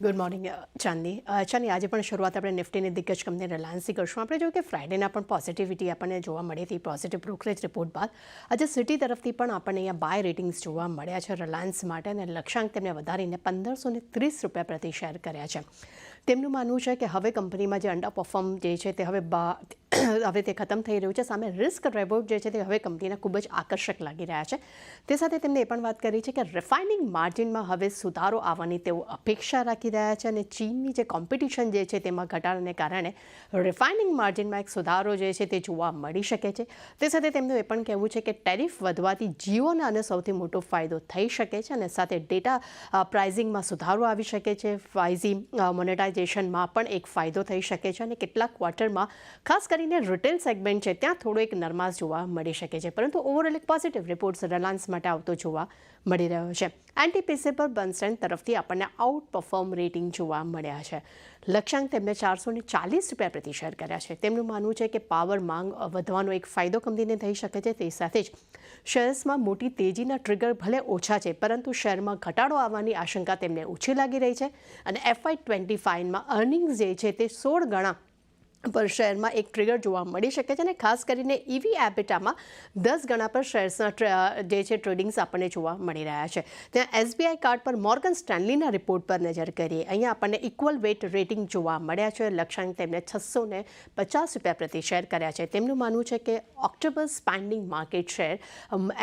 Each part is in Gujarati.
ગુડ મોર્નિંગ ચાંદની. ચાંદની, આજે પણ શરૂઆત આપણે નિફ્ટીની દિગ્ગજ કંપની રિલાયન્સથી કરશું. આપણે જોયું કે ફ્રાઇડેના પણ પોઝિટિવિટી આપણને જોવા મળી હતી પોઝિટિવ બ્રોકરેજ રિપોર્ટ બાદ. આજે સિટી તરફથી પણ આપણને અહીંયા બાય રેટિંગ્સ જોવા મળ્યા છે રિલાયન્સ માટે, અને લક્ષ્યાંક તેમને વધારીને ₹1530 પ્રતિ શેર કર્યા છે. તેમનું માનવું છે કે હવે કંપનીમાં જે અંડર પરફોર્મ જે છે તે હવે તે ખતમ થઈ રહ્યું છે. સામે રિસ્ક રેવોર્ડ જે છે તે હવે કંપનીના ખૂબ જ આકર્ષક લાગી રહ્યા છે. તે સાથે તેમણે એ પણ વાત કરી છે કે રિફાઇનિંગ માર્જિનમાં હવે સુધારો આવવાની તેઓ અપેક્ષા રાખી રહ્યા છે, અને ચીનની જે કોમ્પિટિશન જે છે તેમાં ઘટાડાને કારણે રિફાઇનિંગ માર્જિનમાં એક સુધારો જે છે તે જોવા મળી શકે છે. તે સાથે તેમનું એ પણ કહેવું છે કે ટેરિફ વધવાથી જીઓને આનો સૌથી મોટો ફાયદો થઈ શકે છે, અને સાથે ડેટા પ્રાઇઝિંગમાં સુધારો આવી શકે છે. 5G મોનેટાઇઝેશનમાં પણ એક ફાયદો થઈ શકે છે, અને કેટલાક ક્વાર્ટરમાં ખાસ કરીને રિટેલ સેગમેન્ટ છે ત્યાં થોડો એક નરમાશ જોવા મળી શકે છે. પરંતુ ઓવરઓલ એક પોઝિટિવ રિપોર્ટ્સ રિલાયન્સ માટે આવતો જોવા મળી રહ્યો છે. એન્ટીપીસી પર બર્નસ્ટેન્ડ તરફથી આપણને આઉટ પરફોર્મ રેટિંગ જોવા મળ્યા છે. લક્ષ્યાંક તેમને ₹440 પ્રતિ શેર કર્યા છે. તેમનું માનવું છે કે પાવર માંગ વધવાનો એક ફાયદો કંપનીને થઈ શકે છે. તે સાથે જ શેર્સમાં મોટી તેજીના ટ્રિગર ભલે ઓછા છે, પરંતુ શેરમાં ઘટાડો આવવાની આશંકા તેમને ઓછી લાગી રહી છે, અને FY25માં અર્નિંગ્સ જે છે તે 16 ગણા પર શેરમાં એક ટ્રિગર જોવા મળી શકે છે, અને ખાસ કરીને EV એબિટામાં 10 ગણા પર શેર્સના જે છે ટ્રેડિંગ્સ આપણને જોવા મળી રહ્યા છે. ત્યાં SBI કાર્ડ પર મોર્ગન સ્ટેનલીના રિપોર્ટ પર નજર કરીએ. અહીંયા આપણને ઇક્વલ વેટ રેટિંગ જોવા મળ્યા છે. લક્ષ્યાંક તેમને ₹650 પ્રતિ શેર કર્યા છે. તેમનું માનવું છે કે October spending market share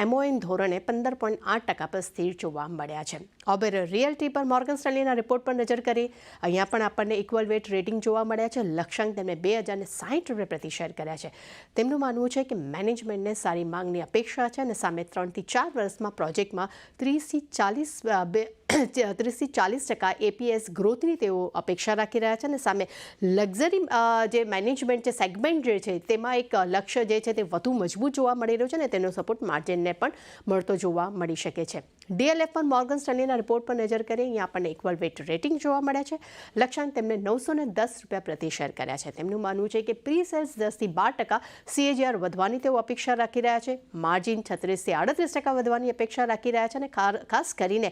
MON ધોરણે 15.8% પર સ્થિર જોવા મળ્યા છે. ઓબેર રિયલ્ટી પર મોર્ગન સ્ટેનલીના રિપોર્ટ પર નજર કરીએ. અહીંયા પણ આપણને ઇક્વલ વેટ રેટિંગ જોવા મળ્યા છે. લક્ષ્યાંક તેમને ₹2060 પ્રતિ શેર કર્યા છે. તેમનું માનવું છે કે મેનેજમેન્ટને સારી માંગની અપેક્ષા છે, અને સામે 3 થી 4 વર્ષમાં પ્રોજેક્ટમાં 30 થી 40% APS ગ્રોથની તેઓ અપેક્ષા રાખી રહ્યા છે, અને સામે લક્ઝરી જે મેનેજમેન્ટ જે સેગમેન્ટ જે છે તેમાં એક લક્ષ્ય જે છે તે વધુ મજબૂત જોવા મળી રહ્યું છે, અને તેનો સપોર્ટ માર્જિનને પણ મળતો જોવા મળી શકે છે. DLF પર મોર્ગન સ્ટેનલીના રિપોર્ટ પર નજર કરીએ. અહીંયા આપણને ઇક્વલ વેટ રેટિંગ જોવા મળ્યા છે. લક્ષ્યાંક તેમને ₹910 પ્રતિ શેર કર્યા છે. તેમનું માનવું છે કે પ્રી સેલ્સ 10 થી 12% CAGR વધવાની તેઓ અપેક્ષા રાખી રહ્યા છે. માર્જિન 36 થી 38% વધવાની અપેક્ષા રાખી રહ્યા છે, અને ખાસ કરીને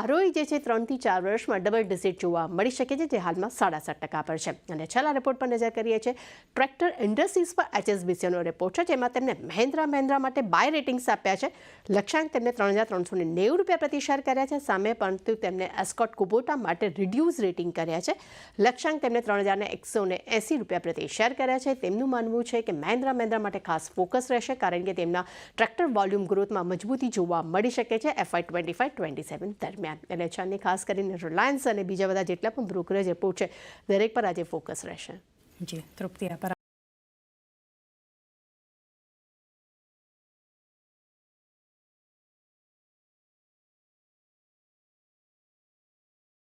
ROE જે છે 3 થી 4 વર્ષમાં ડબલ ડિજિટ જોવા મળી શકે છે, જે હાલમાં 67% પર છે. અને છેલ્લા રિપોર્ટ પર નજર કરીએ છીએ. ટ્રેક્ટર ઇન્ડસ્ટ્રીઝ પર HSBCનો રિપોર્ટ છે, જેમાં તેમને મહિન્દ્રા માટે બાય રેટિંગ્સ આપ્યા છે. લક્ષ્યાંક તેમને ₹3390 પ્રતિ શેર કર્યા છે. સામે પરંતુ તેમને એસ્કોટ કુબોટા માટે રિડ્યુસ રેટિંગ કર્યા છે. લક્ષ્યાંક તેમને ₹3180 પ્રતિ શેર કર્યા છે. તેમનું માનવું છે કે મહિન્દ્રા માટે ખાસ ફોકસ રહેશે, કારણ કે તેમના ટ્રેક્ટર વોલ્યુમ ગ્રોથમાં મજબૂતી જોવા મળી શકે છે FY25-27 દરમિયાન. અને ચાંદની, ખાસ કરીને રિલાયન્સ અને બીજા બધા જેટલા પણ બ્રોકરેજ રિપોર્ટ છે દરેક પર આજે ફોકસ રહેશે. જી તૃપ્તિ, આભાર.